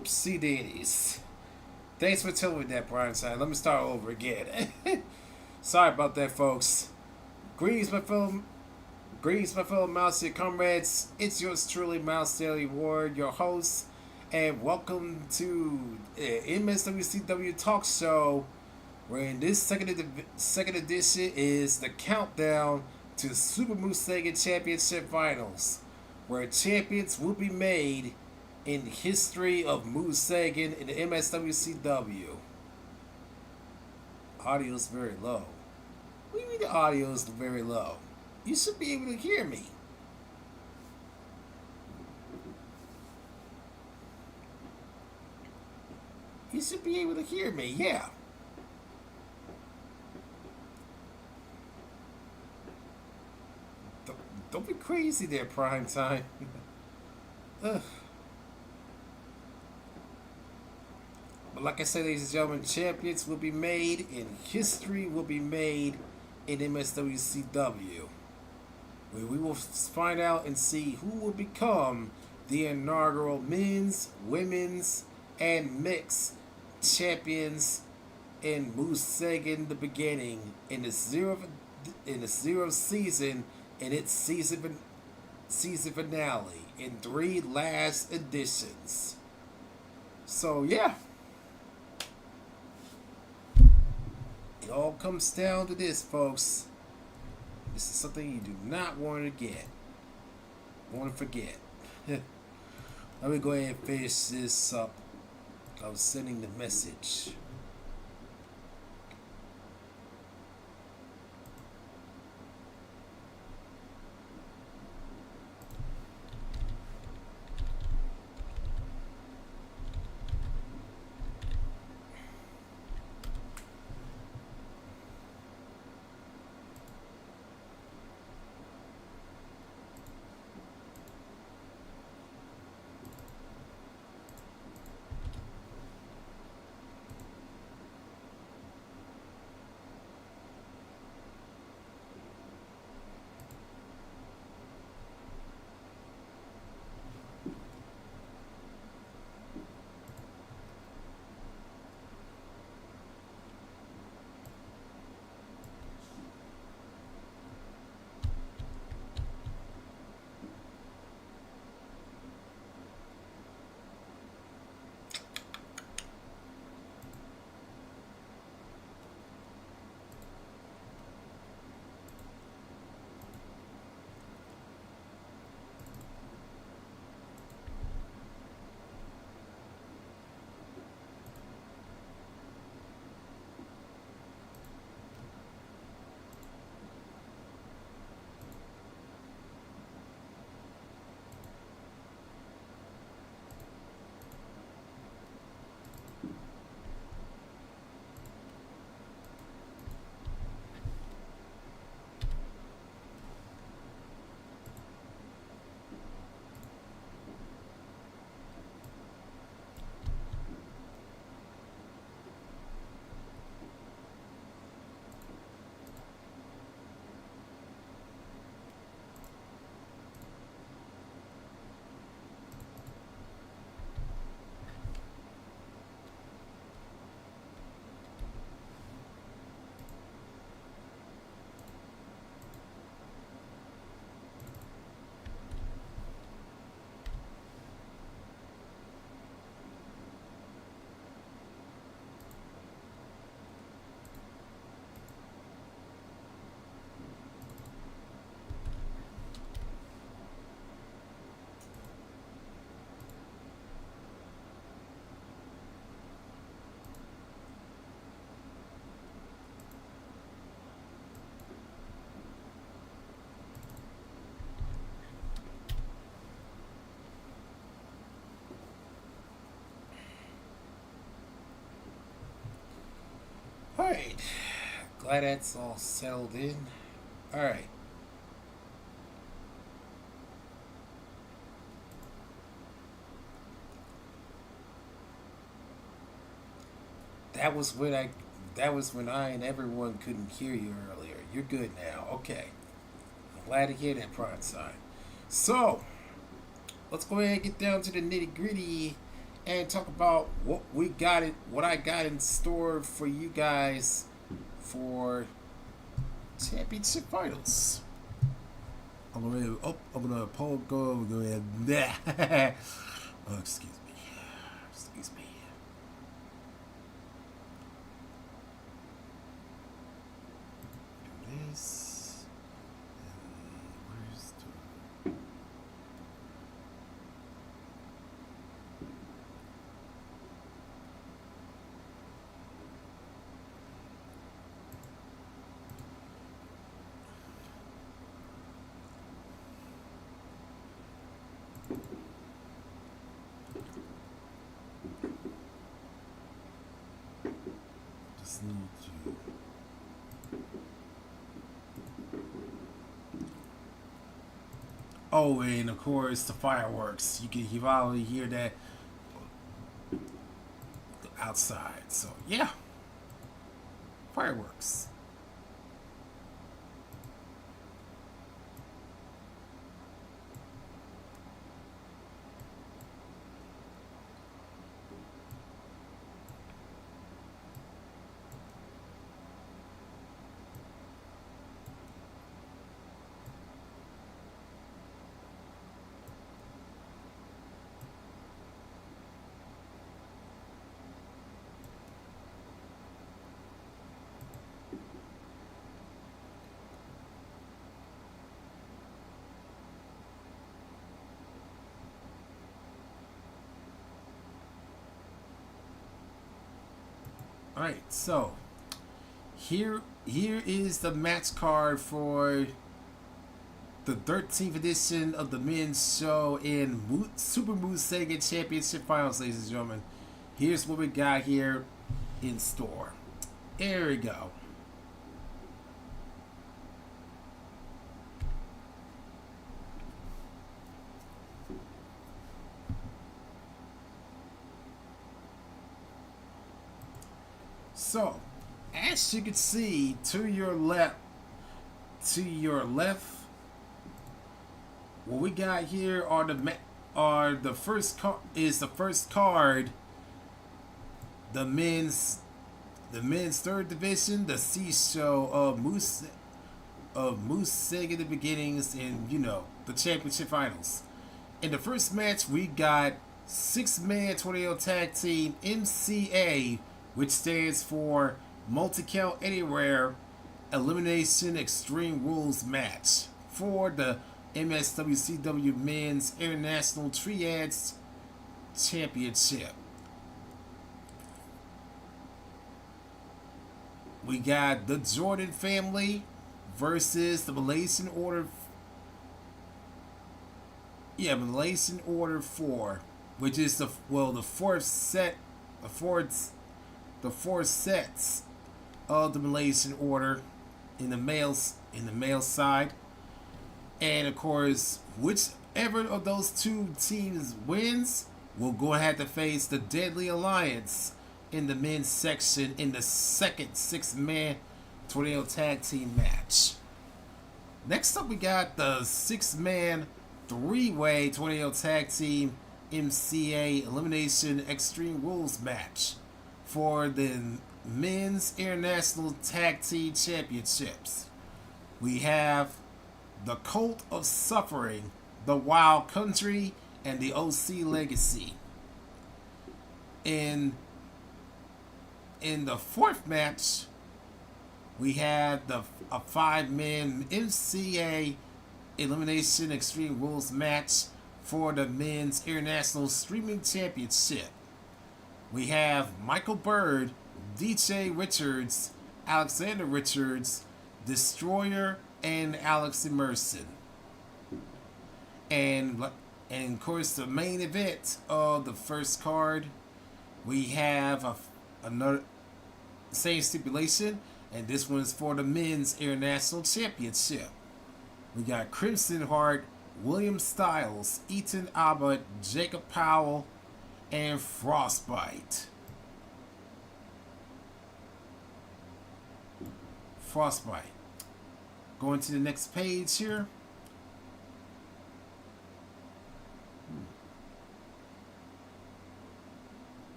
Whoopsie daisies. Thanks for telling me that, Brian. Let me start over again. Sorry about that, folks. Greetings, my fellow Mouse comrades. It's yours truly, Mouse Daily Ward, your host, and welcome to MSWCW Talk Show, where in this second edition is the countdown to Super Museigen Championship Finals, where champions will be made in the history of Museigen in the MSWCW. Audio is very low. What do you mean the audio is very low? You should be able to hear me. You should be able to hear me, yeah. Don't be crazy there, Prime Time. Ugh. But like I said, ladies and gentlemen, champions will be made and history will be made in MSWCW, where we will find out and see who will become the inaugural men's, women's, and mixed champions in Museigen the beginning in the zero season and its season finale in 3 last editions. So yeah. It all comes down to this, folks. This is something you do not want to forget. Let me go ahead and finish this up. I was sending the message. Alright. Glad that's all settled in. Alright. That was when I and everyone couldn't hear you earlier. You're good now. Okay. I'm glad to hear that, Prime Side. So, let's go ahead and get down to the nitty gritty and talk about what I got in store for you guys for championship finals. I'm gonna go ahead. Oh, excuse me. Excuse me. Do this. Where's the... Just need to... Oh, and of course the fireworks. You probably hear that outside. So yeah, fireworks. All right, so here is the match card for the 13th edition of the men's show in Super Museigen Championship Finals, ladies and gentlemen. Here's what we got here in store. There we go. So, as you can see to your left, what we got here are the first card, the men's third division, the C show of Museigen the beginnings, and the championship finals. In the first match, we got 6-man tornado tag team MCA, which stands for Multi-Count Anywhere Elimination Extreme Rules match for the MSWCW Men's International Triads Championship. We got the Jordan family versus the Malaysian Order. Yeah, Malaysian Order 4, which is the fourth set, the four sets of the Malaysian Order in the male side, and of course, whichever of those two teams wins will go ahead to face the Deadly Alliance in the men's section in the second 6-man tornado tag team match. Next up, we got the 6-man 3-way tornado tag team MCA Elimination Extreme Rules match for the Men's International Tag Team Championships. We have the Cult of Suffering, the Wild Country, and the OC Legacy. In the fourth match, we had a 5-man MCA Elimination Extreme Rules match for the Men's International Streaming Championship. We have Michael Bird, DJ Richards, Alexander Richards, Destroyer, and Alex Emerson. And of course, the main event of the first card, we have another same stipulation, and this one is for the Men's International Championship. We got Crimson Heart, William Styles, Ethan Abbott, Jacob Powell, and Frostbite. Going to the next page here.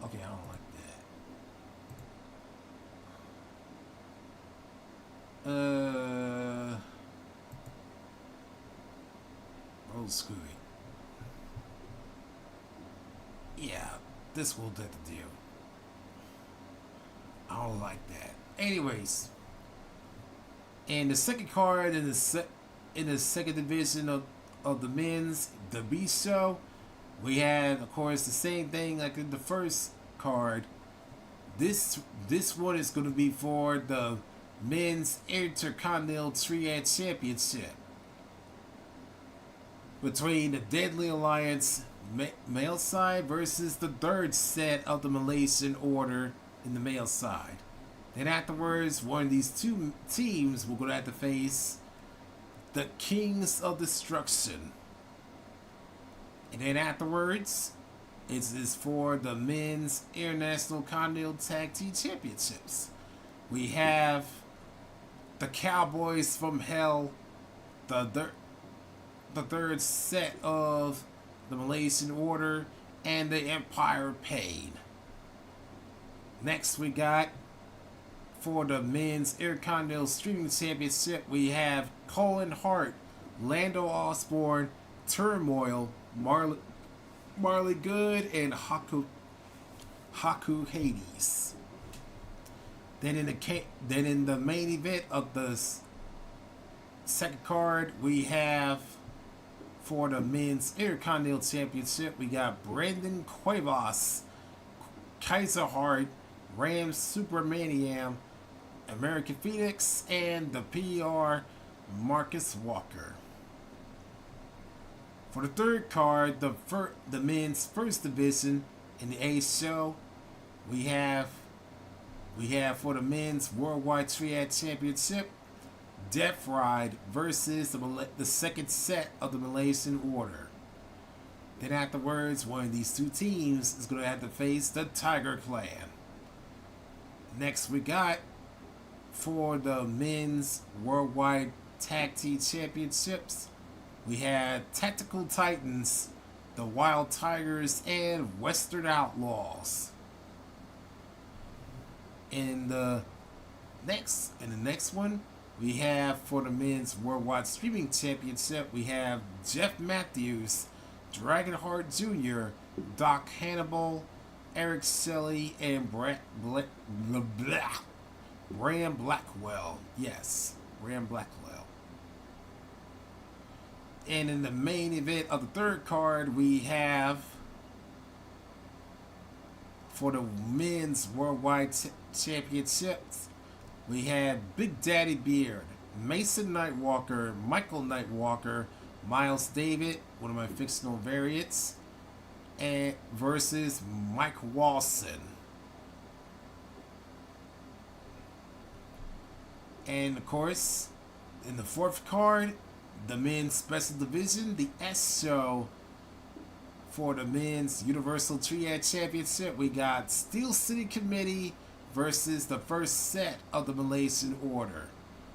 Okay, I don't like that. Old Scooby. Yeah, this will do the deal. I don't like that. Anyways, and the second card in the second division of the men's the B show, we had of course the same thing like in the first card. This one is going to be for the men's Intercontinental Triad Championship between the Deadly Alliance male side versus the third set of the Malaysian Order in the male side. Then afterwards, one of these two teams will going to have to face the Kings of Destruction. And then afterwards, it is for the men's International Continental Tag Team Championships. We have the Cowboys from Hell, the third set of the Malaysian Order, and the Empire of Pain. Next, we got for the men's Intercontinental Streaming Championship, we have Colin Hart, Lando Osborne, Turmoil, Marley Good, and Haku Hades. Then in the main event of the second card, we have for the men's Intercontinental Championship, we got Brandon Cuevas, Kaiser Hart, Rams Supermaniam, American Phoenix, and the PR Marcus Walker. For the third card, the men's first division in the A show, we have for the men's Worldwide Triad Championship, Death Ride versus the second set of the Malaysian Order. Then afterwards, one of these two teams is going to have to face the Tiger Clan. Next, we got for the men's Worldwide Tag Team Championships, we had Tactical Titans, the Wild Tigers, and Western Outlaws. In the next one, we have for the men's Worldwide Streaming Championship, we have Jeff Matthews, Dragonheart Jr., Doc Hannibal, Eric Shelley, and Ram Blackwell. Yes, Ram Blackwell. And in the main event of the third card, we have for the men's Worldwide Championships, we have Big Daddy Beard, Mason Nightwalker, Michael Nightwalker, Miles David, one of my fictional variants, and versus Mike Walson. And of course, in the fourth card, the men's special division, the S show, for the men's Universal Triad Championship, we got Steel City Committee versus the first set of the Malaysian Order.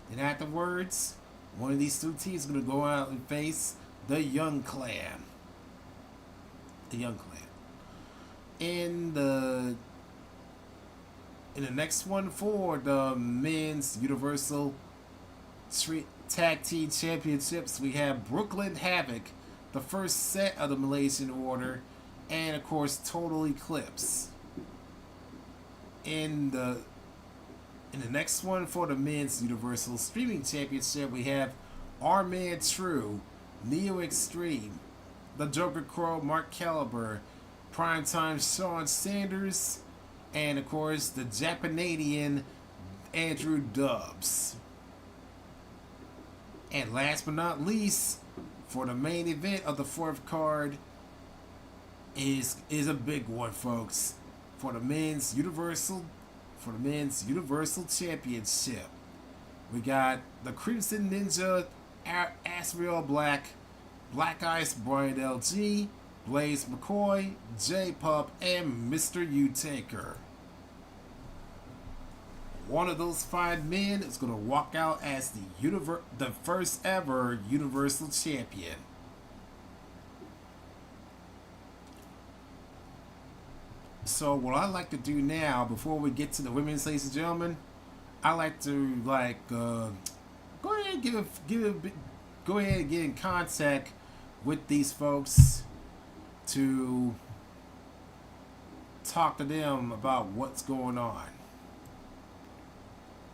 And afterwards, one of these two teams is going to go out and face the Young Clan. The Young Clan. In the next one for the men's Universal Tag Team Championships, we have Brooklyn Havoc, the first set of the Malaysian Order, and of course Total Eclipse. In the next one for the men's Universal Streaming Championship, we have Our Man True, Neo Extreme, the Joker Crow, Mark Caliber, Primetime Sean Sanders, and of course the Japanadian Andrew Dubs. And last but not least, for the main event of the fourth card is a big one, folks. For the men's Universal Championship, we got the Crimson Ninja, Asriel Black, Black Ice Brian LG, Blaze McCoy, J-Pup, and Mr. U-Taker. One of those 5 men is going to walk out as the first ever Universal Champion. So what I like to do now, before we get to the women's, ladies and gentlemen, I like to go ahead and go ahead and get in contact with these folks to talk to them about what's going on,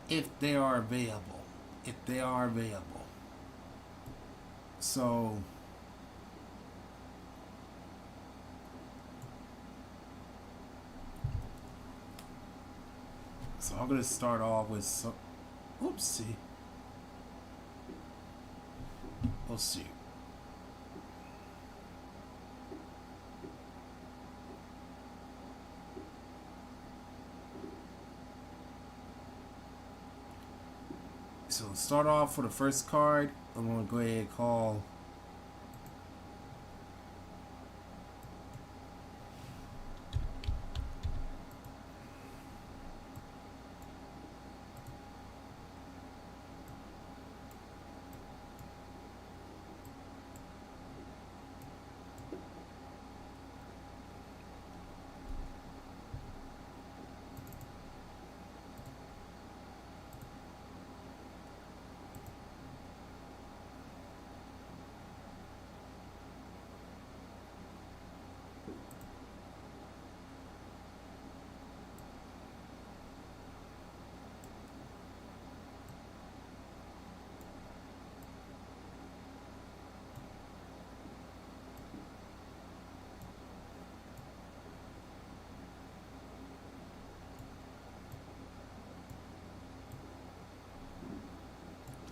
if they are available. If they are available. So I'm gonna start off with some. Oopsie. We'll see. So start off for the first card. I'm gonna go ahead and call.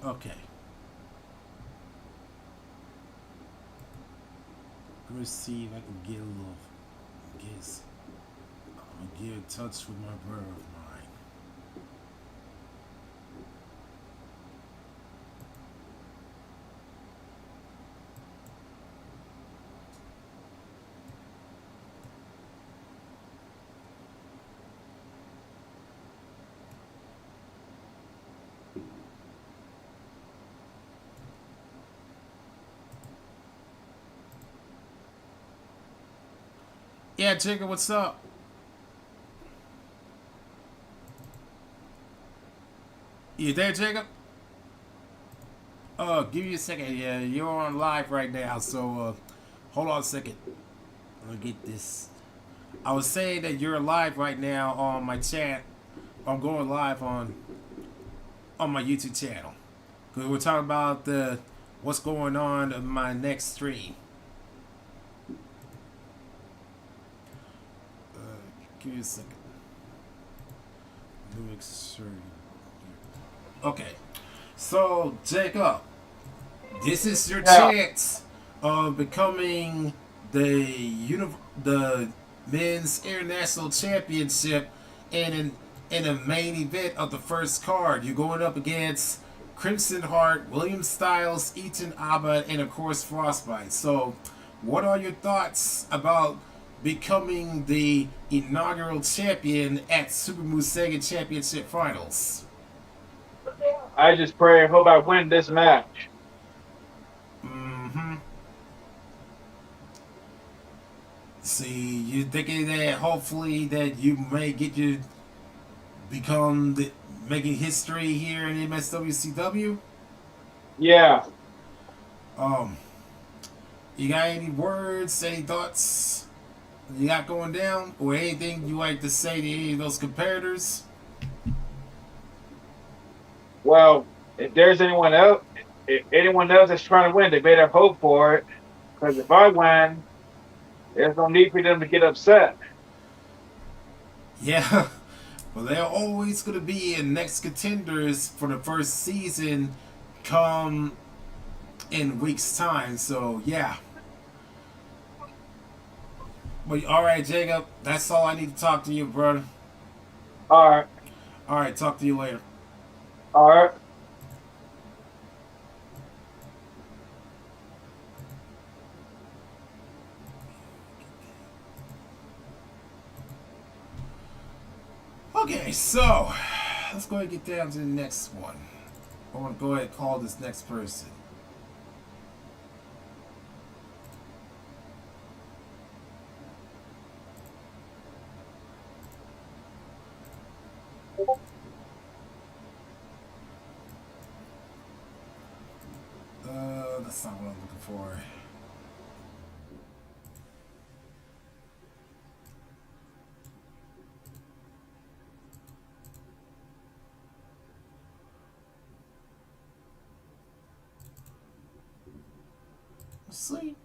Okay. Let me see if I can get a little. Guess I'm gonna get in touch with my brother of mine. Yeah, Jacob, what's up? You there, Jacob? Give me a second. Yeah, you're on live right now, so hold on a second. Let me get this. I was saying that you're live right now on my chat. I'm going live on my YouTube channel because we're talking about what's going on in my next stream. Give me a second. Let me make sure. Okay, so Jacob, this is your chance of becoming the men's international championship in a main event of the first card. You're going up against Crimson Heart, William Styles, Ethan Abba, and of course Frostbite. So, what are your thoughts about becoming the inaugural champion at Super Museigen Championship Finals? I just pray and hope I win this match. See, you're thinking that hopefully that you may become making history here in MSWCW? Yeah. You got any words, any thoughts you got going down, or anything you like to say to any of those competitors? Well, if there's anyone else that's trying to win, they better hope for it. Because if I win, there's no need for them to get upset. Yeah, well, they're always going to be in next contenders for the first season come in weeks' time. So, yeah. But, all right, Jacob, that's all I need to talk to you, brother. All right. All right, talk to you later. All right. Okay, so let's go ahead and get down to the next one. I want to go ahead and call this next person. That's not what I'm looking for. Let's see.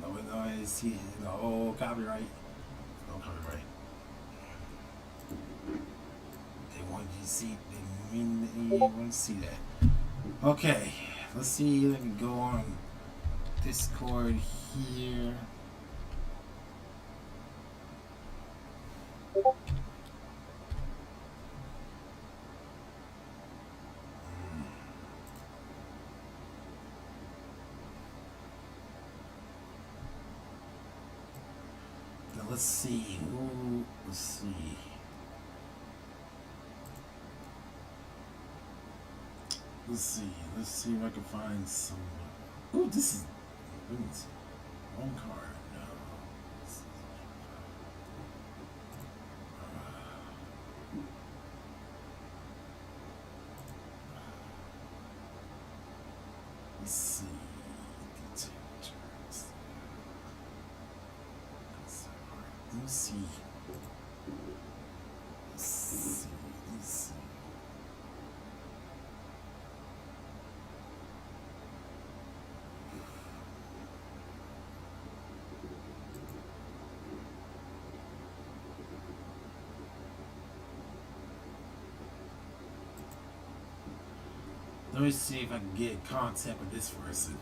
No, it's no copyright. No copyright. They want you to see. They want to see that. Okay, let's see. Let me go on Discord here. Let's see who. Let's see. Let's see if I can find someone. Ooh, this is wrong card. No. Let's see. Let me see. Let's see. Let me see if I can get in contact with this person.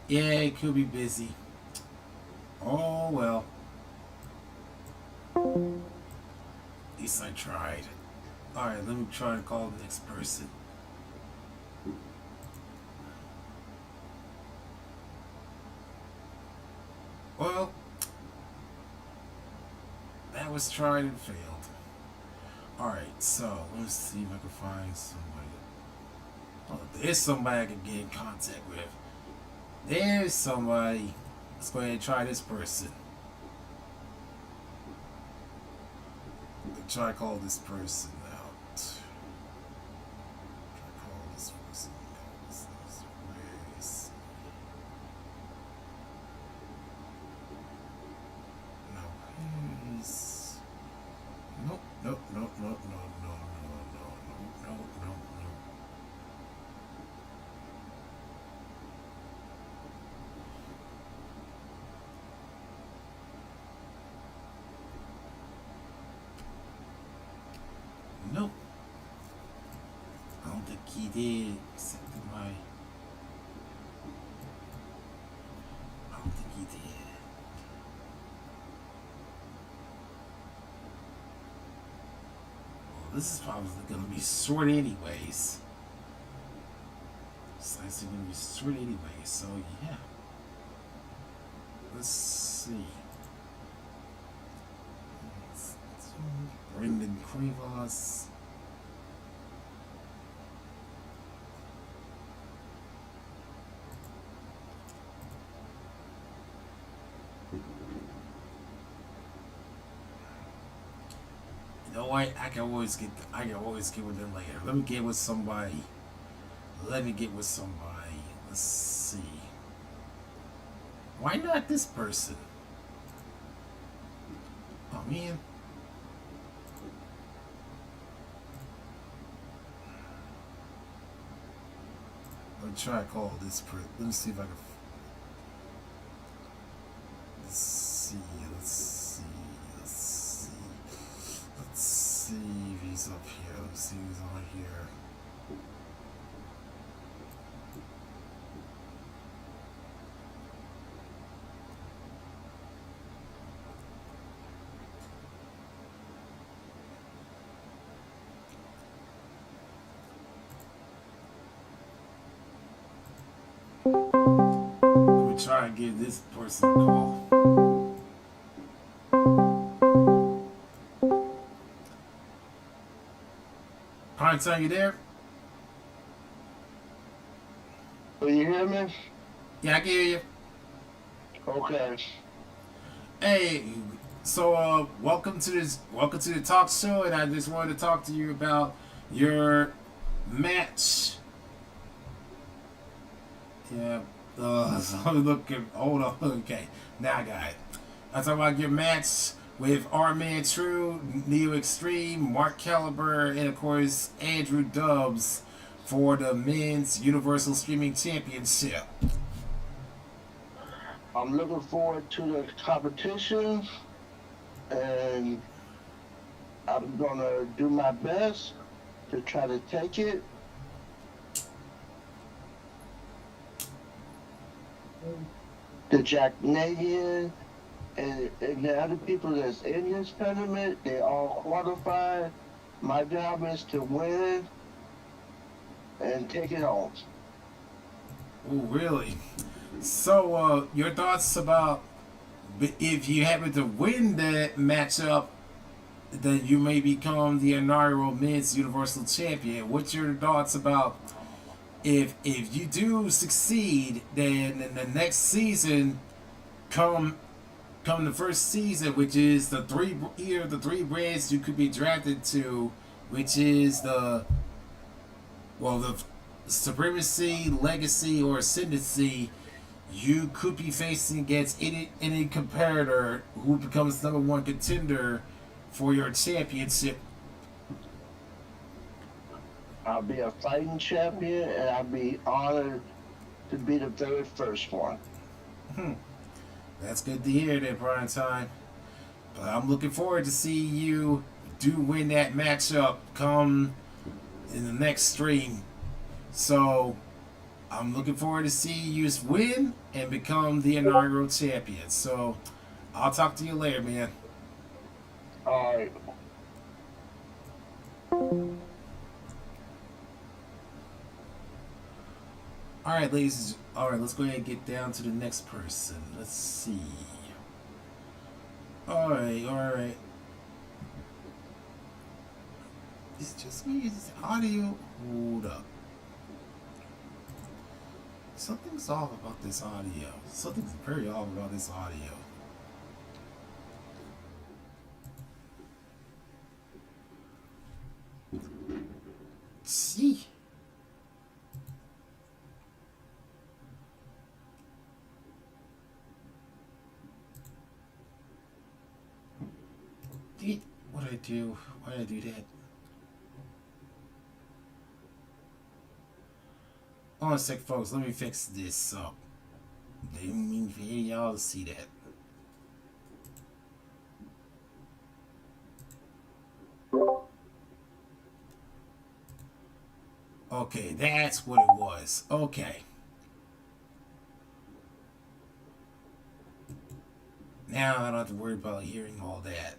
Yeah, it could be busy. Oh well. At least I tried. Alright, let me try to call the next person. Well, that was tried and failed. Alright, so let's see if I can find somebody. Oh, there's somebody I can get in contact with. There's somebody. Let's go ahead and try this person. Try to call this person out. Try to call this person out. Where is he? No, he's. Nope, nope, nope, nope, no, no, no, no, no, no, no, no. Nope. I don't think he did, except in my. I don't think he did. Well, this is probably going to be short anyways. It's actually going to be short anyway, so yeah. Let's see. Brendan Krivas. You know what? I can always get with them later. Let me get with somebody. Let's see. Why not this person? Oh man. Let me try to call this print. Let me see if I can. Let's see. Let's see. Let's see. Let's see if he's up here. Let's see if he's on here. Let me try and give this person a call. Pine, are you there? Do you hear me? Yeah, I can hear you. Okay. Hey, so welcome to the talk show, and I just wanted to talk to you about your match. Yeah. So I'm looking. Hold on. Okay. Now I got it. I'm talking about your match with our man True, Neo Extreme, Mark Caliber, and of course Andrew Dubs for the Men's Universal Streaming Championship. I'm looking forward to the competition, and I'm gonna do my best to try to take it. The Jack Canadian and the other people that's in this tournament, they all qualified. My job is to win and take it home. Oh, really? So, your thoughts about if you happen to win that matchup, then you may become the inaugural Men's Universal Champion. What's your thoughts about if you do succeed, then in the next season, come the first season, which is the three brands you could be drafted to, which is the Supremacy, Legacy, or Ascendancy, you could be facing against any competitor who becomes number one contender for your championship. I'll be a fighting champion, and I'll be honored to be the very first one. That's good to hear there, Brian Time. But I'm looking forward to see you do win that matchup come in the next stream. So I'm looking forward to see you win and become the inaugural champion. So I'll talk to you later, man. All right. All right, ladies. All right, let's go ahead and get down to the next person. Let's see. All right. It's just me. It's audio. Hold up. Something's off about this audio. Something's very off about this audio. See. What did I do? Why did I do that? Hold on a sec, folks. Let me fix this up. Didn't mean for any of y'all to see that. Okay, that's what it was. Okay. Now I don't have to worry about hearing all that.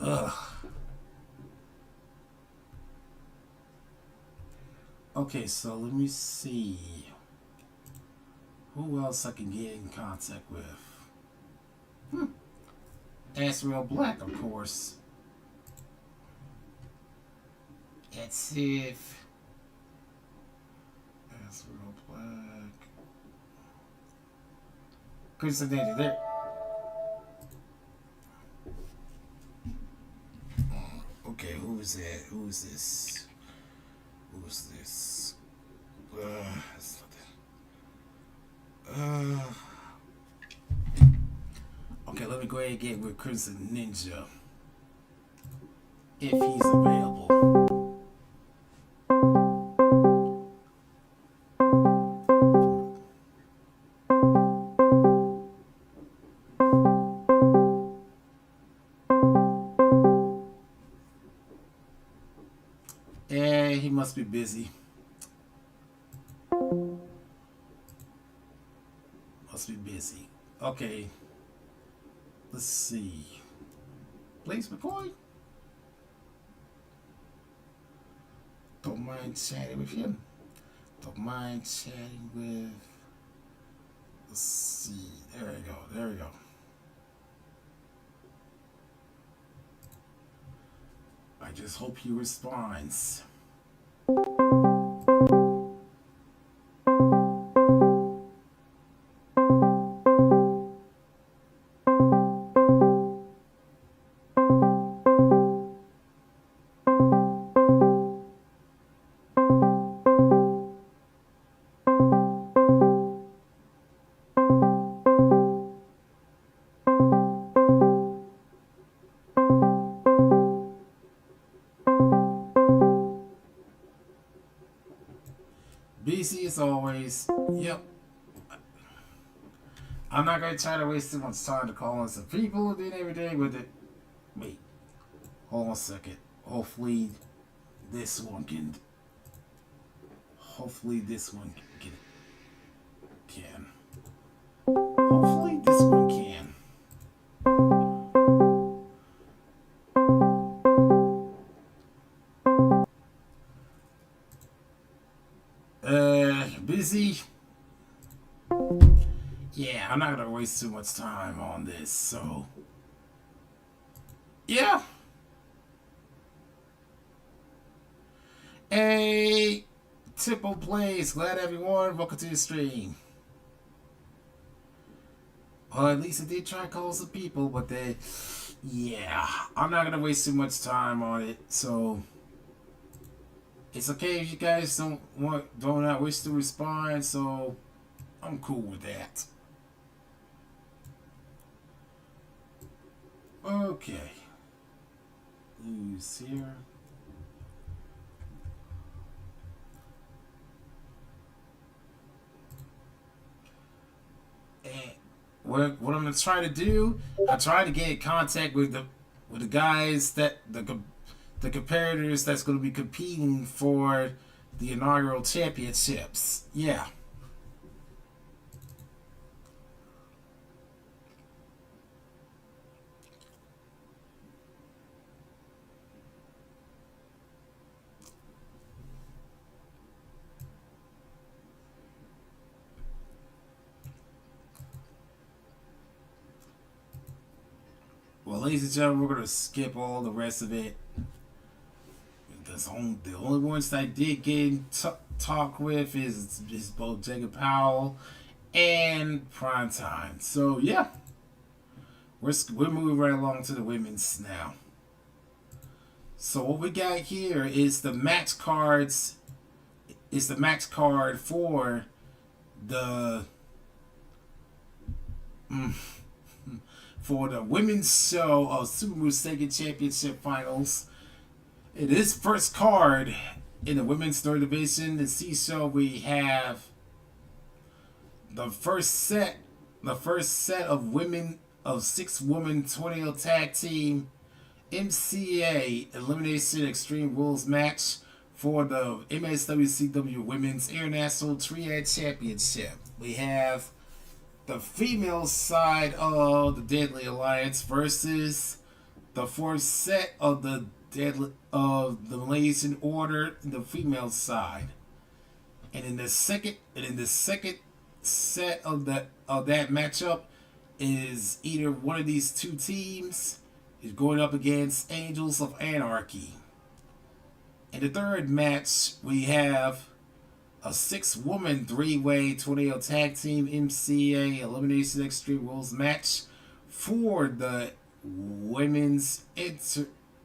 Ugh. Okay, so let me see who else I can get in contact with. Asriel Black, of course. That's if Asriel Black. Chris Ananda there. Okay, who is that? Who is this? Who is this? It's not that. Uh, okay, let me go ahead and get with Crimson Ninja. If he's available. He must be busy. Must be busy. Okay. Let's see. Blaze McCoy? Don't mind chatting with him. Don't mind chatting with... Let's see. There we go. There we go. I just hope he responds. Busy as always. Yep. I'm not going to try to waste too much time to call on some people and then every day with it. Wait. Hold on a second. Hopefully this one can. Hopefully this one can. Hopefully this one can. Busy. Yeah, I'm not gonna waste too much time on this, so yeah. Hey, Tipple Plays, glad everyone, welcome to the stream. Well, at least I did try to call some people, but yeah, I'm not gonna waste too much time on it, so it's okay if you guys don't not wish to respond, so I'm cool with that. Okay. News here. And what I'm gonna try to do, I try to get in contact with the guys that the competitors that's going to be competing for the inaugural championships. Yeah. Well, ladies and gentlemen, we're going to skip all the rest of it. The only ones that I did get in talk with is both Jacob Powell and Primetime. So yeah, we're moving right along to the women's now. So what we got here is the match cards. Is the match card for the for the women's show of Super Museigen Championship Finals. In this first card in the women's third division, the C show, we have the first set of women of 6-woman 20 tag team MCA Elimination Extreme Rules match for the MSWCW Women's International Triad Championship. We have the female side of the Deadly Alliance versus the fourth set of the Malaysian Order, the female side, and in the second set of that matchup is either one of these two teams is going up against Angels of Anarchy. In the third match, we have a 6-woman 3-way 20 tag team MCA Elimination Extreme Rules match for the Women's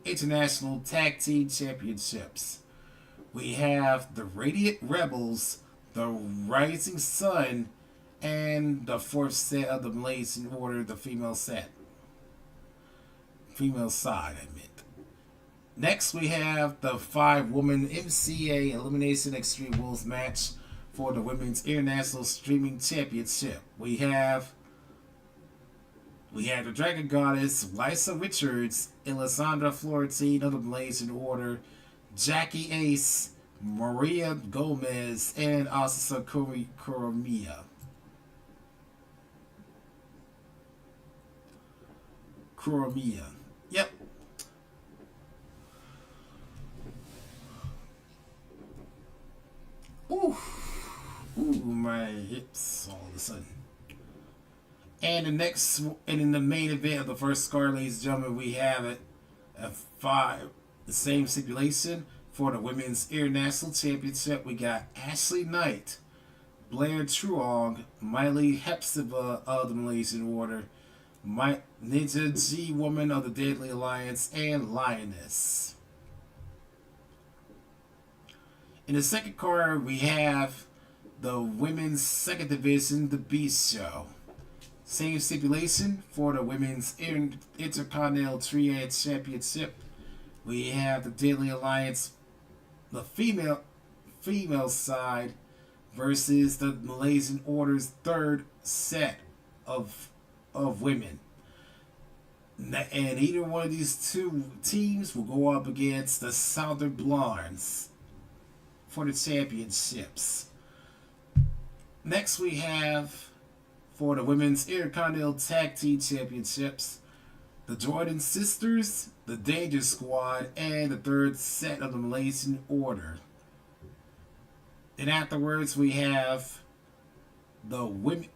International Tag Team Championships. We have the Radiant Rebels, the Rising Sun, and the fourth set of the Malaysian Order, the female set. Female side, I meant. Next, we have the 5-woman MCA Elimination Extreme Rules match for the Women's International Streaming Championship. We have the Dragon Goddess, Lysa Richards, Elisandra Florentine of the Malaysian Order, Jackie Ace, Maria Gomez, and Asa Kuramiya. Yep. Ooh, my hips all of a sudden. And in the main event of the first card, ladies and gentlemen, we have it at 5, the same stipulation for the Women's International Championship. We got Ashley Knight, Blair Truong, Miley Hepzibah of the Malaysian Order, Ninja G Woman of the Deadly Alliance, and Lioness. In the second card, we have the Women's Second Division, the Beast Show. Same stipulation for the Women's Intercontinental Triad Championship. We have the Deadly Alliance, the female side, versus the Malaysian Order's third set of women. And either one of these two teams will go up against the Southern Blondes for the championships. Next, we have for the Women's Intercontinental Tag Team Championships, the Jordan Sisters, the Danger Squad, and the third set of the Malaysian Order. And afterwards, we have the women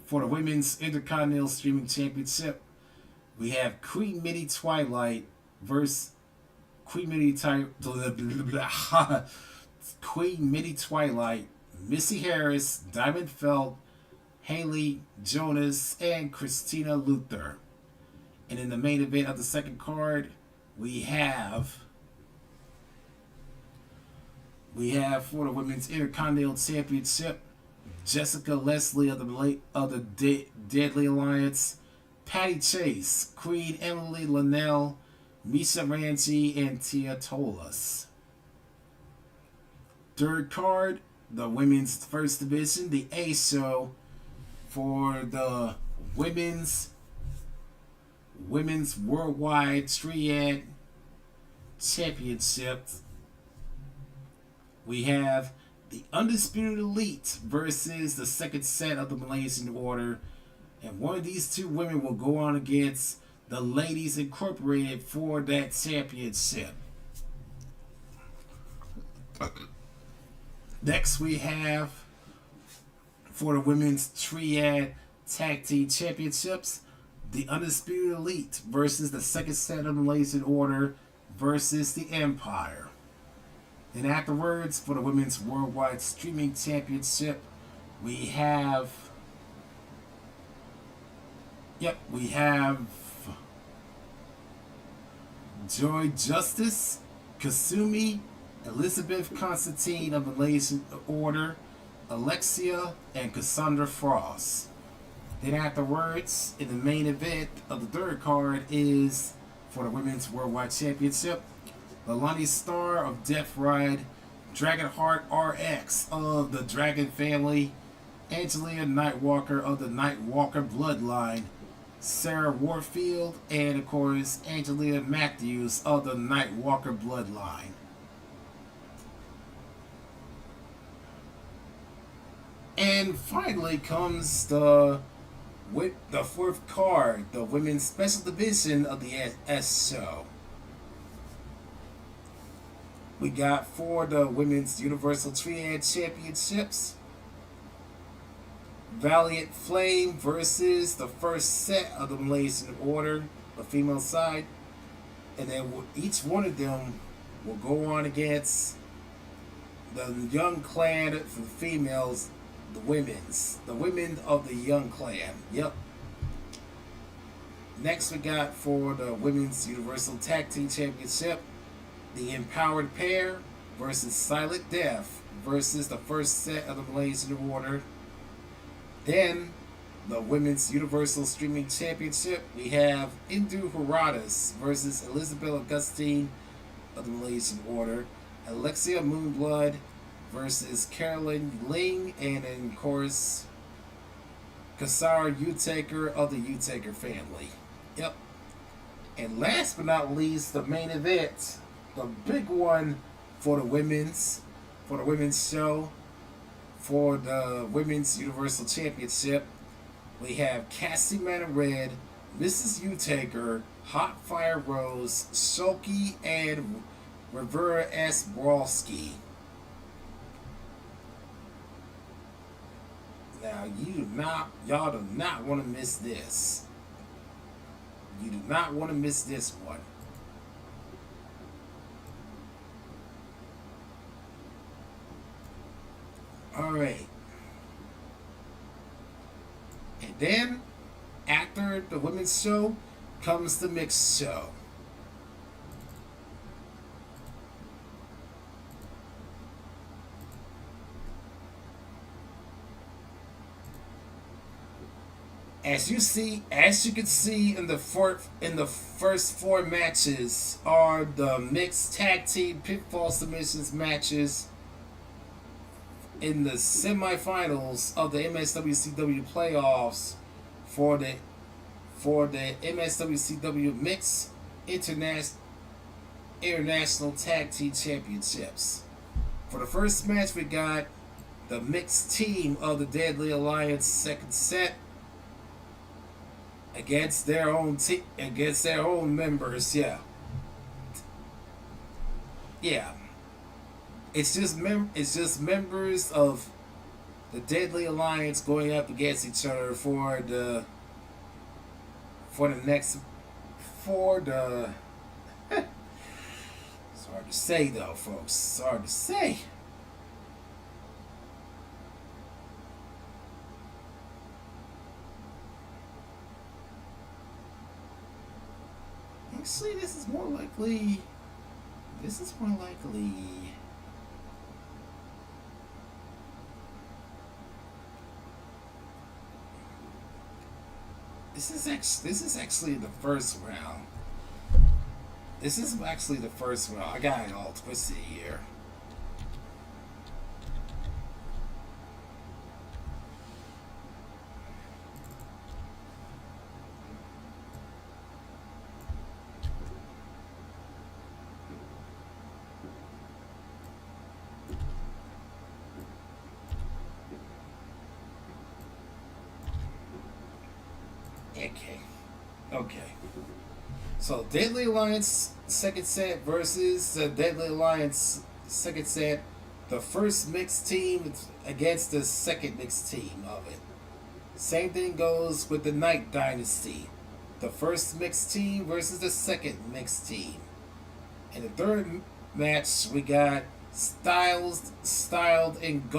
for the Women's Intercontinental Streaming Championship. We have Queen Minnie Twilight versus Queen Minnie Twilight, Missy Harris, Diamond Feld, Haley Jonas, and Christina Luther. And in the main event of the second card, we have for the Women's Intercontinental Championship, Jessica Leslie of the Deadly Alliance, Patty Chase, Queen Emily Linnell, Misha Ranchi, and Tia Tolas. Third card, the Women's First Division, the A Show, for the Women's Worldwide Triad Championships. We have the Undisputed Elite versus the second set of the Malaysian Order. And one of these two women will go on against the Ladies Incorporated for that championship. Next, we have for the Women's Triad Tag Team Championships, the Undisputed Elite versus the second set of the Malaysian Order versus the Empire. And afterwards, for the Women's Worldwide Streaming Championship, we have Joy Justice, Kasumi, Elizabeth Constantine of the Malaysian Order, Alexia, and Cassandra Frost. Then afterwards, in the main event of the third card is for the Women's Worldwide Championship, Lilani Starr of Death Ride, Dragonheart RX of the Dragon Family, Angelia Nightwalker of the Nightwalker Bloodline, Sarah Warfield, and of course Angelia Matthews of the Nightwalker Bloodline. And finally comes the fourth card, the Women's Special Division of the S Show. We got for the Women's Universal Triad Championships, Valiant Flame versus the first set of the Malaysian Order, the female side. And then each one of them will go on against the Young Clan for the females, the women of the Young Clan. Yep. Next, we got for the Women's Universal Tag Team Championship, the Empowered Pair versus Silent Death, versus the first set of the Malaysian Order. Then, the Women's Universal Streaming Championship, we have Indu Haradas versus Elizabeth Augustine of the Malaysian Order. Alexia Moonblood versus Carolyn Ling, and then, of course, Kasara Utaker of the Utaker family. Yep. And last but not least, the main event, the big one for the women's show, for the Women's Universal Championship. We have Cassie Red, Mrs. Utaker, Hot Fire Rose, Shoki, and Rivera S. Brolski. Now, y'all do not want to miss this. You do not want to miss this one. Alright. And then, after the women's show, comes the mixed show. As you can see in the first four matches are the mixed tag team pinfall submissions matches in the semifinals of the MSWCW playoffs for the MSWCW Mixed International Tag Team Championships. For the first match, we got the mixed team of the Deadly Alliance second set against their own members. Yeah. It's just members of the Deadly Alliance going up against each other for the it's hard to say though, folks. It's hard to say. Actually, this is more likely. This is actually the first round. This is actually the first round. I got it all twisted here. Okay. So Deadly Alliance second set versus the Deadly Alliance second set. The first mixed team against the second mixed team of it. Same thing goes with the Night Dynasty. The first mixed team versus the second mixed team. In the third match, we got Styled and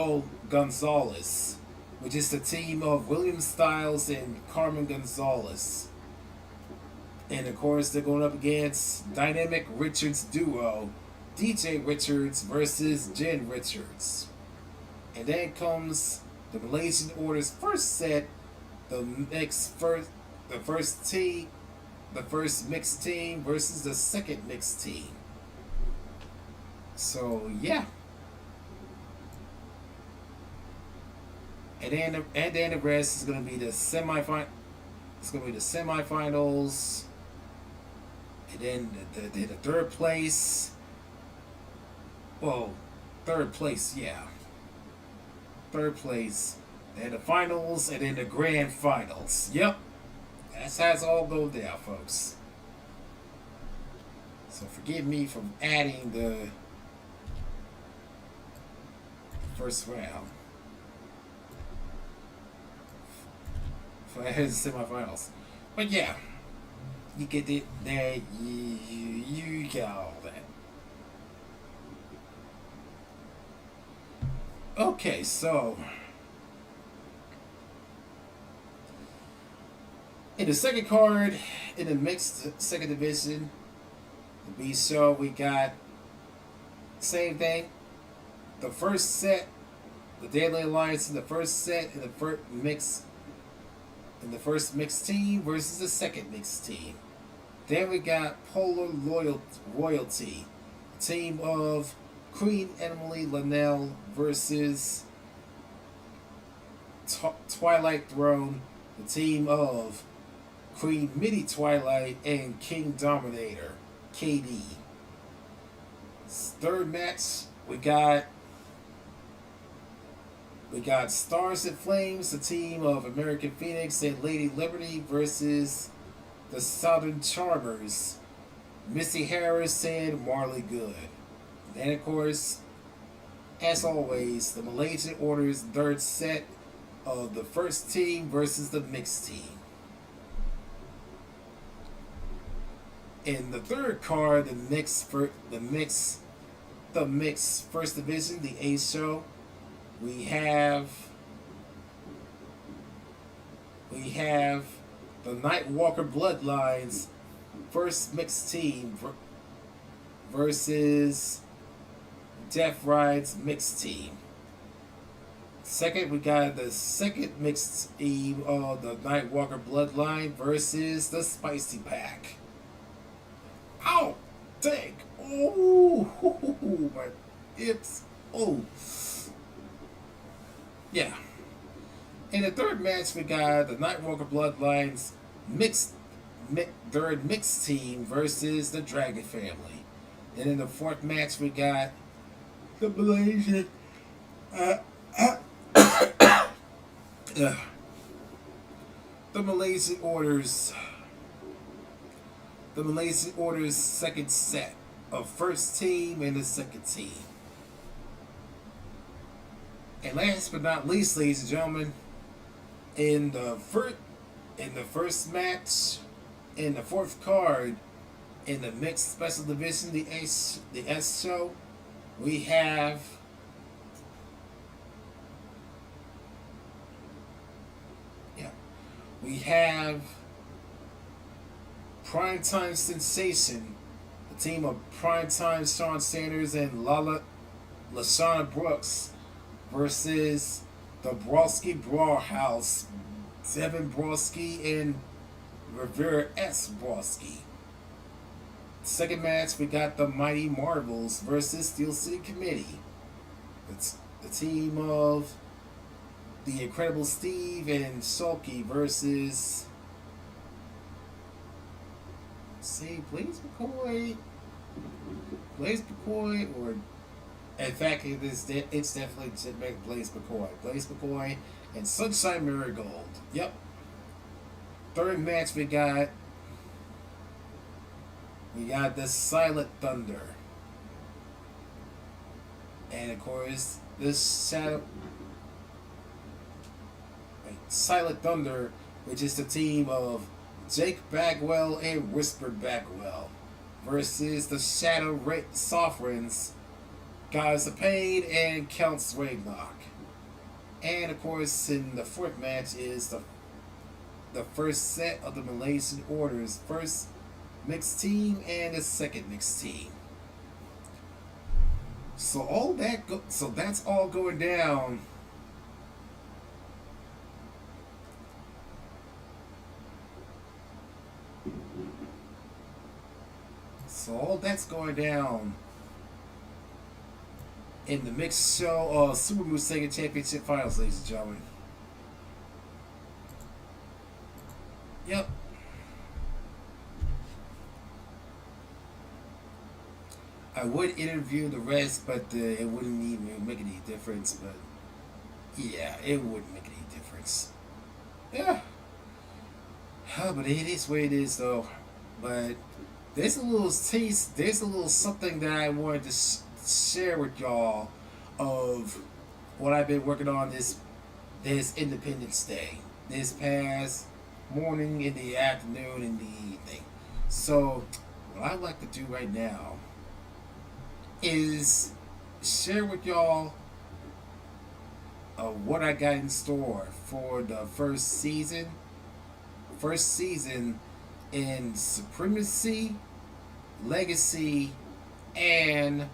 Gonzalez, which is the team of William Styles and Carmen Gonzalez. And of course, they're going up against Dynamic Richards duo, DJ Richards versus Jen Richards. And then comes the Malaysian Order's first set, the first mixed team versus the second mixed team. So yeah. And then the rest is going to be the semifinal. It's going to be the semifinals. And then the third place. Well, third place, yeah. Third place. Then the finals, and then the grand finals. Yep. That's how it's all go down, folks. So forgive me for adding the first round. For the semifinals. But yeah. You get it there, you get all that. Okay, so in the second card, in the mixed second division, the B show, we got same thing. the first set, the Deadly Alliance in the first set in the first mixed team versus the second mixed team. Then we got Polar Royalty, a team of Queen Emily Linnell versus Twilight Throne, the team of Queen Midi Twilight and King Dominator, KD. Third match, we got Stars and Flames, the team of American Phoenix and Lady Liberty versus the Southern Charmers, Missy Harris and Marley Good. And of course, as always, the Malaysian Order's third set of the first team versus the mixed team. In the third card, the mixed first division, the A show, we have the Nightwalker Bloodlines first mixed team versus Death Ride's mixed team. Second, we got the second mixed team of the Nightwalker Bloodline versus the Spicy Pack. Ow! Dang! Oh, my hips! Oh, yeah. In the third match, we got the Nightwalker Bloodlines third mixed team versus the Dragon Family. And in the fourth match, we got the Malaysian the Malaysian Order's second set of first team and the second team. And last but not least, ladies and gentlemen, in the first match, in the fourth card, in the mixed special division, the S show, we have Primetime Sensation, the team of Primetime Shawn Sanders and LaShawn Brooks versus the Broski Brawlhouse, Devin Broski and Rivera S. Broski. Second match, we got the Mighty Marvels versus Steel City Committee. It's the team of the Incredible Steve and Sulky versus, say, Blaze McCoy, or in fact, it's definitely Blaze McCoy and Sunshine Marigold. Yep. Third match, we got the Silent Thunder, and of course this Silent Thunder, which is the team of Jake Bagwell and Whisper Bagwell versus the Shadow Sovereigns, Guys of Pain and Counts Ragnarok. And of course, in the fourth match is the first set of the Malaysian Order's first mixed team and the second mixed team. So that's all going down. So all that's going down in the mixed show of Super Museigen Championship Finals, ladies and gentlemen. Yep. I would interview the rest, but it wouldn't even make any difference. But yeah, it wouldn't make any difference. Yeah. But it is what it is, though. But there's a little taste. There's a little something that I wanted to share with y'all of what I've been working on this Independence Day, this past morning, in the afternoon, in the evening. So what I'd like to do right now is share with y'all what I got in store for the first season in Supremacy, Legacy, and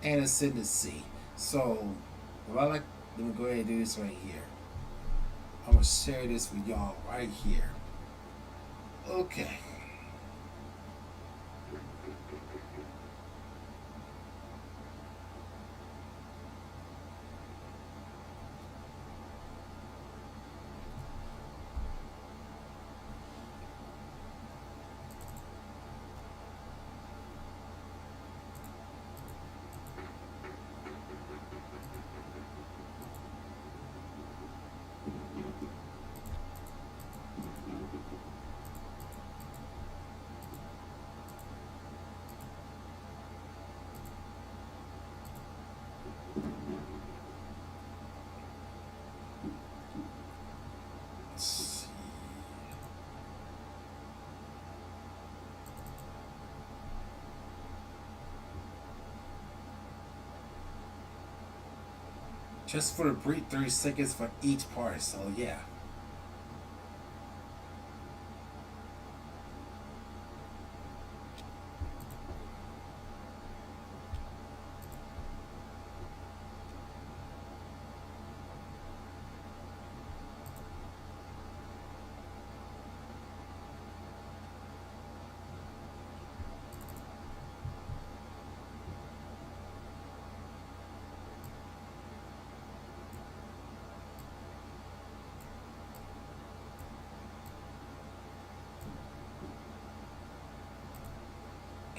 and ascendancy. So, if I like, let me go ahead and do this right here. I'm gonna share this with y'all right here. Okay. Let's see. Just for a brief 30 seconds for each part, so yeah.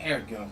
There we go.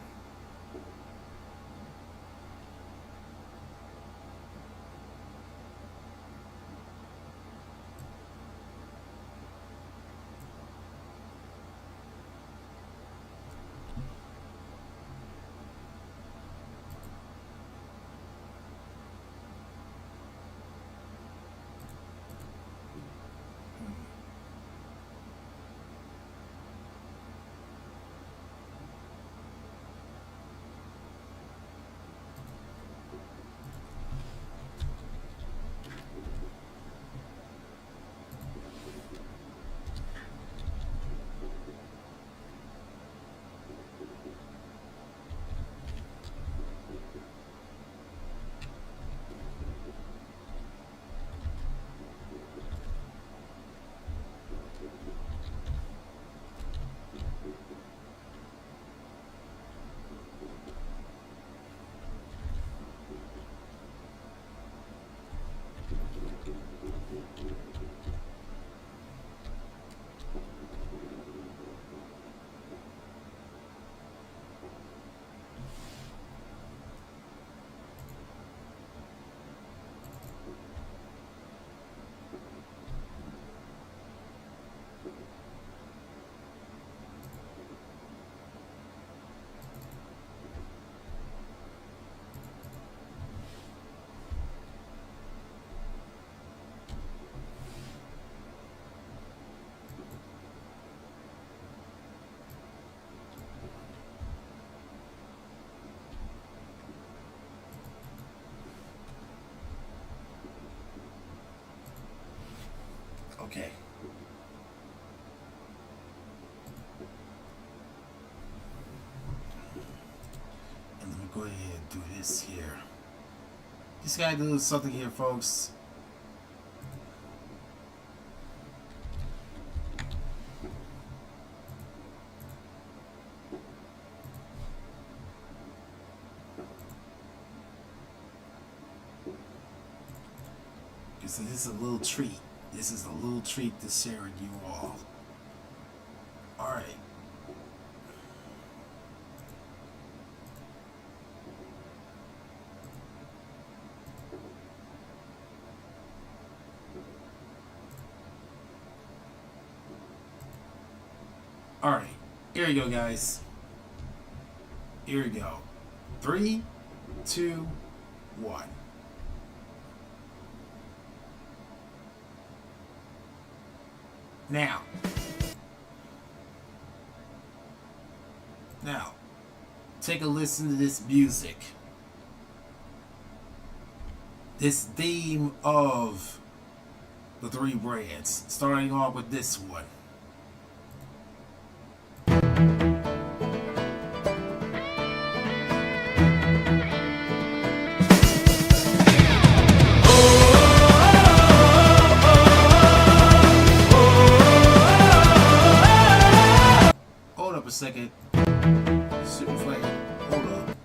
Okay. And let me go ahead and do this here. Just gotta do something here, folks. So this is a little treat. This is a little treat to share with you all. Alright. Alright. Here we go, guys. Here we go. 3, 2, 1. Now, take a listen to this music. This theme of the 3 brands, starting off with this one. a second. Super flag. Hold up.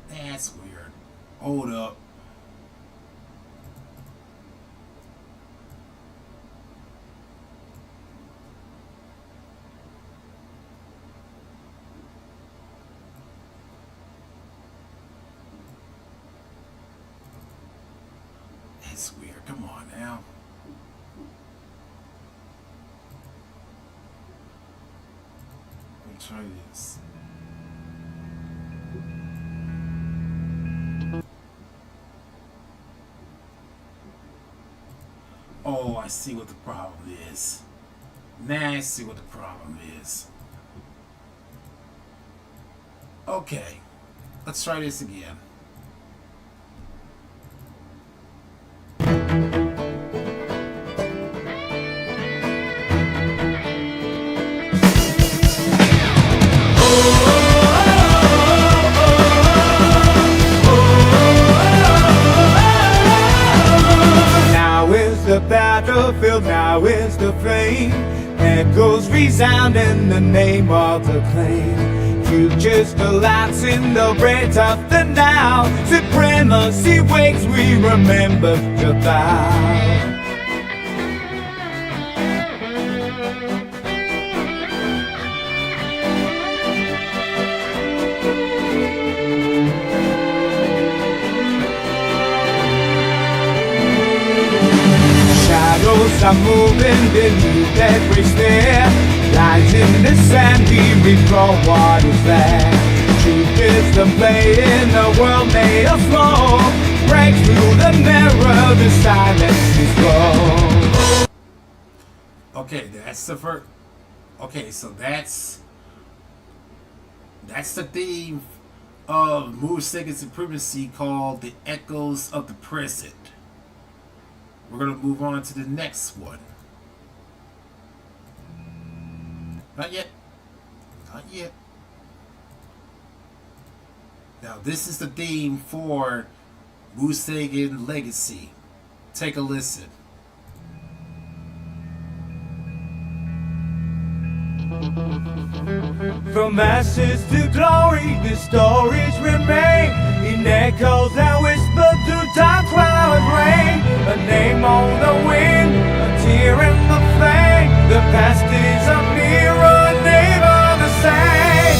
That's weird. Hold up. That's weird. Come on now. Let me try this. Oh, I see what the problem is. Now I see what the problem is. Okay, let's try this again. The battlefield now is the flame, echoes resound in the name of the claim. Futures collapse in the breath of the now. Supremacy wakes, we remember to bow. Shadows are moving beneath every stair. Lines in the sand, we recall what is there. Truth is the play in a world made of smoke. Break through the mirror, the silence is broke. Okay, that's the first. Okay, so that's the theme of Museigen Supremacy, called The Echoes of the Present. We're going to move on to the next one. Not yet. Not yet. Now, this is the theme for Museigen Legacy. Take a listen. From ashes to glory, the stories remain in echoes that whisper through dark cloud rain. A name on the wind, a tear in the flame. The past is a mirror, never the same.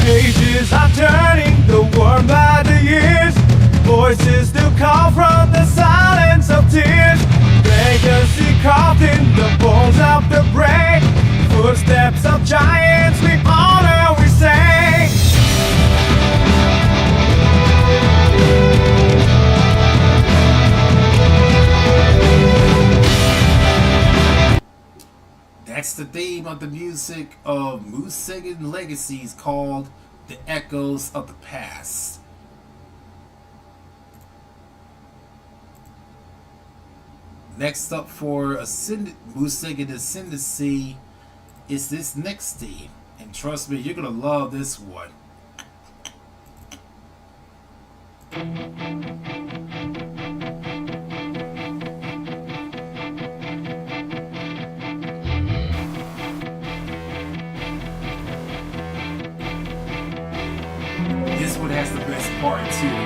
Pages are turning, the world by the years. Voices still call from the silence of tears. Legacy carved in the bones of the brave. Footsteps of giants we honor, we say. That's the theme of the music of Museigen Legacies, called The Echoes of the Past. Next up for Museigen Ascendancy is this next theme. And trust me, you're going to love this one. This one has the best part too.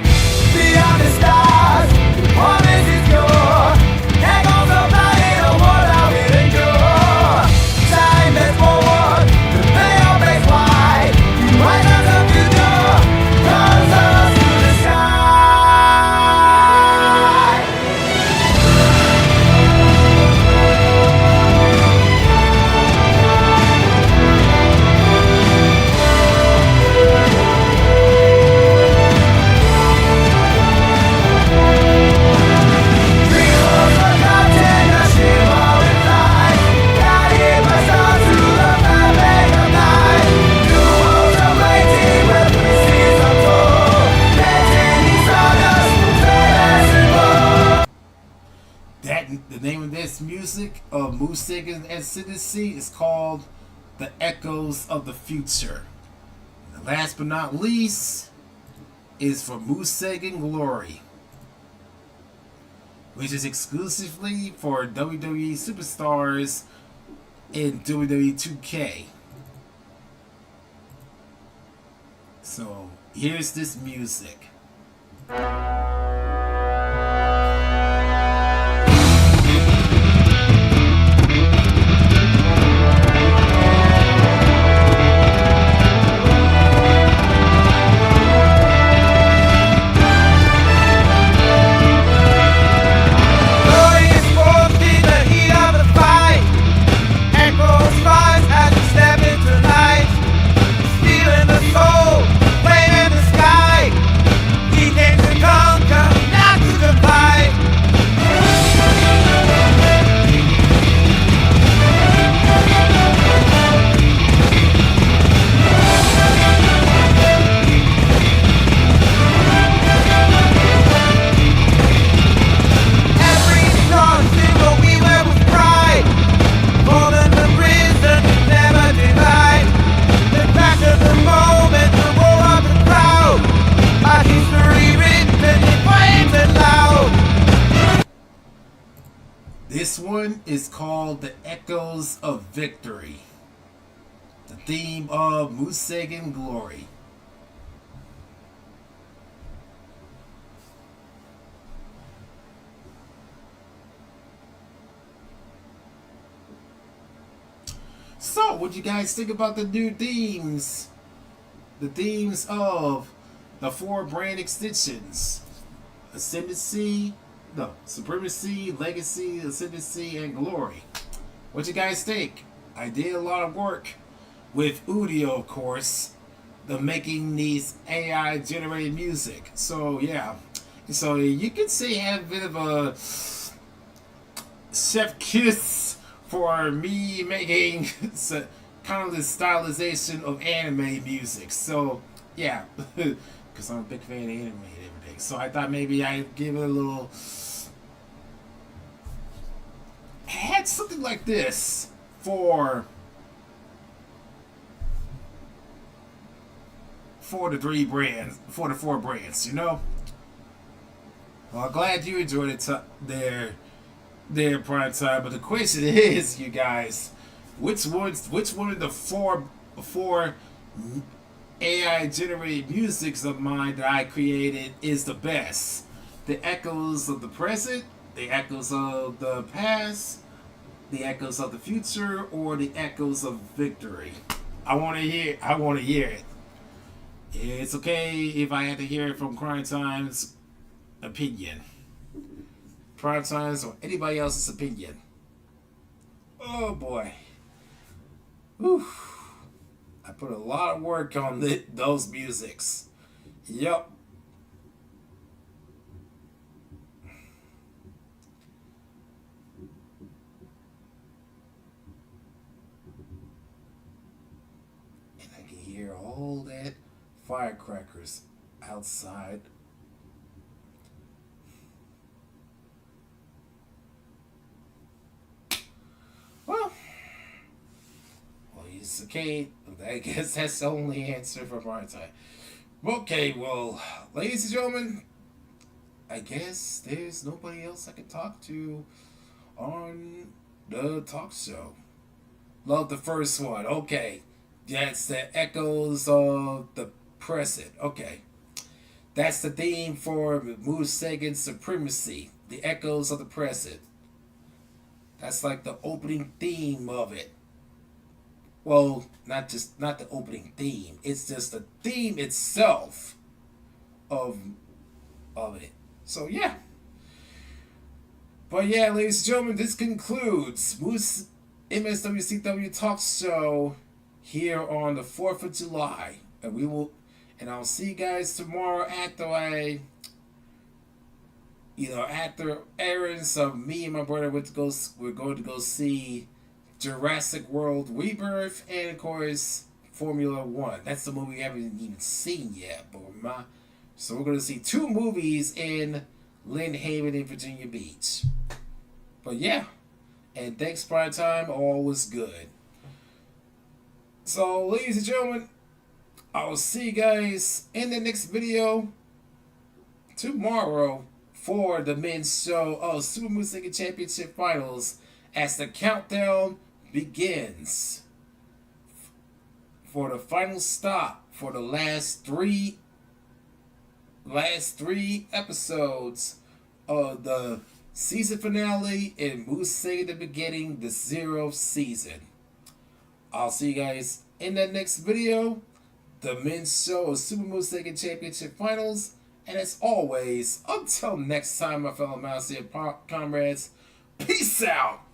Beyond the stars, what is it your? Echoes of night in a world I will endure. Time is forward, the veil breaks wide. You might not the future, turns us to the sky. music of Museigen Ascendancy is called The Echoes of the Future. And last but not least is for Museigen Glory, which is exclusively for WWE superstars in WWE 2K. So here's this music. This one is called The Echoes of Victory, the theme of Museigen Glory. So, what do you guys think about the new themes? The themes of the 4 brand extensions: Ascendancy, Supremacy, Legacy, Ascendancy, and Glory. What you guys think? I did a lot of work with Udio, of course, making these AI generated music. So yeah, so you could say I had a bit of a chef kiss for me making kind of the stylization of anime music. So yeah, because I'm a big fan of anime and everything. So I thought maybe I'd give it a little. I had something like this for the 4 brands, you know. Well, I'm glad you enjoyed it their prime time. But the question is, you guys, which one of the four AI generated musics of mine that I created is the best? The echoes of the present, the echoes of the past, the echoes of the future, or the echoes of victory? I want to hear it. It's okay if I have to hear it from Crime Time's opinion. Prime Time's or anybody else's opinion. Oh boy. Whew. I put a lot of work on those musics. Yup. And I can hear all that firecrackers outside. Well, it's okay. I guess that's the only answer for my time. Okay, well, ladies and gentlemen, I guess there's nobody else I can talk to on the talk show. Love the first one. Okay, that's the echoes of the present. Okay, that's the theme for Museigen Supremacy, the echoes of the present. That's like the opening theme of it. Well, not the opening theme. It's just the theme itself of it. So yeah. But yeah, ladies and gentlemen, this concludes MSWCW Talk Show here on the 4th of July. And I'll see you guys tomorrow after after errands of me and my brother we're going to go see Jurassic World Rebirth and of course Formula One. That's the movie we haven't even seen yet. So we're going to see 2 movies in Lynn Haven and Virginia Beach. But yeah, And thanks, Prime Time. All was good. So, ladies and gentlemen, I will see you guys in the next video tomorrow for the men's show of Super Museigene Championship Finals as the countdown begins for the final stop for the last three episodes of the season finale in Museigene the Beginning, the 0th season. I'll see you guys in that next video, the men's show of Super Museigene Championship Finals. And as always, until next time, my fellow Mouse comrades, peace out!